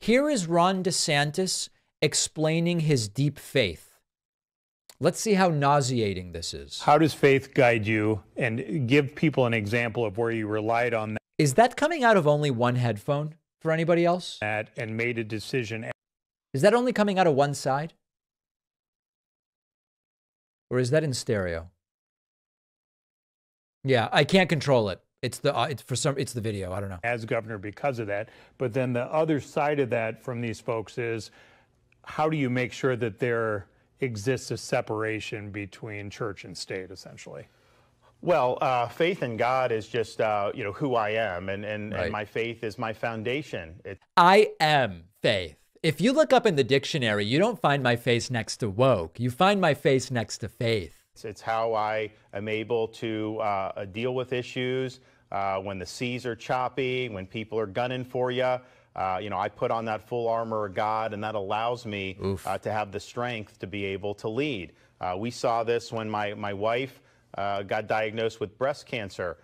Here is Ron DeSantis explaining his deep faith. Let's see how nauseating this is. How does faith guide you, and give people an example of where you relied on Is that coming out of only one headphone for anybody else? that and made a decision? Is that only coming out of one side? Or is that in stereo? Yeah, I can't control it. It's the video. I don't know. As governor because of that. But then the other side of that from these folks is, how do you make sure that there exists a separation between church and state, essentially? Well, faith in God is just, who I am, and Right. my faith is my foundation. I am faith. If you look up in the dictionary, you don't find my face next to woke. You find my face next to faith. It's how I am able to deal with issues when the seas are choppy, when people are gunning for you. I put on that full armor of God, and that allows me to have the strength to be able to lead. We saw this when my wife got diagnosed with breast cancer.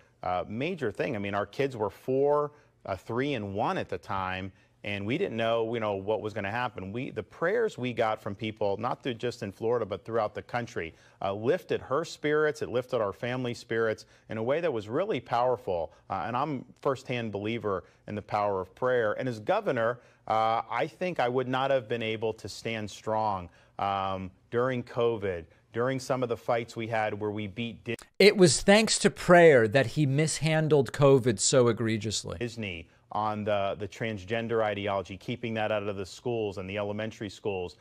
Major thing. I mean, our kids were 4, 3, and 1 at the time, and we didn't know, what was going to happen. The prayers we got from people, not just in Florida, but throughout the country, lifted her spirits. It lifted our family spirits in a way that was really powerful. And I'm a firsthand believer in the power of prayer. And as governor, I think I would not have been able to stand strong during COVID, during some of the fights we had where we beat It was thanks to prayer that he mishandled COVID so egregiously. Disney on the transgender ideology, keeping that out of the schools and the elementary schools,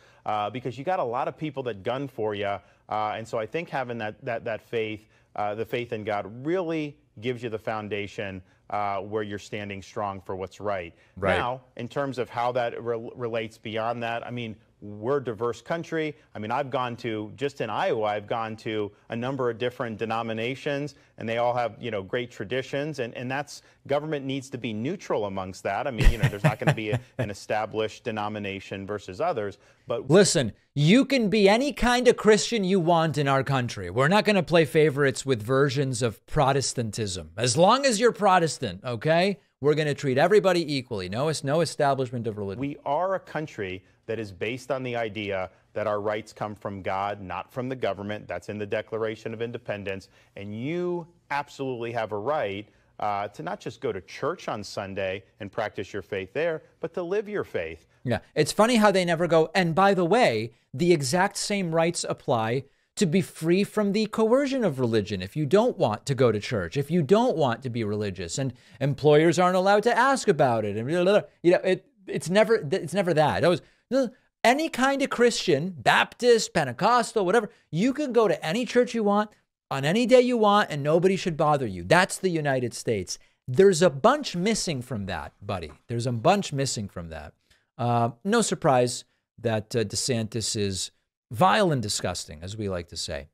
because you got a lot of people that gun for you. And so I think having that faith, the faith in God, really gives you the foundation where you're standing strong for what's right. Now, in terms of how that relates beyond that, I mean, we're a diverse country. I mean, just in Iowa, I've gone to a number of different denominations, and they all have, great traditions. And government needs to be neutral amongst that. I mean, there's not going to be an established denomination versus others. But listen, you can be any kind of Christian you want in our country. We're not going to play favorites with versions of Protestantism. As long as you're Protestant, okay? We're going to treat everybody equally. No establishment of religion. We are a country that is based on the idea that our rights come from God, not from the government. That's in the Declaration of Independence. And you absolutely have a right to not just go to church on Sunday and practice your faith there, but to live your faith. Yeah, it's funny how they never go, and by the way, the exact same rights apply to be free from the coercion of religion. If you don't want to go to church, if you don't want to be religious, and employers aren't allowed to ask about it, and it's never that. It was any kind of Christian, Baptist, Pentecostal, whatever. You can go to any church you want on any day you want, and nobody should bother you. That's the United States. There's a bunch missing from that, buddy. There's a bunch missing from that. No surprise that DeSantis is vile and disgusting, as we like to say.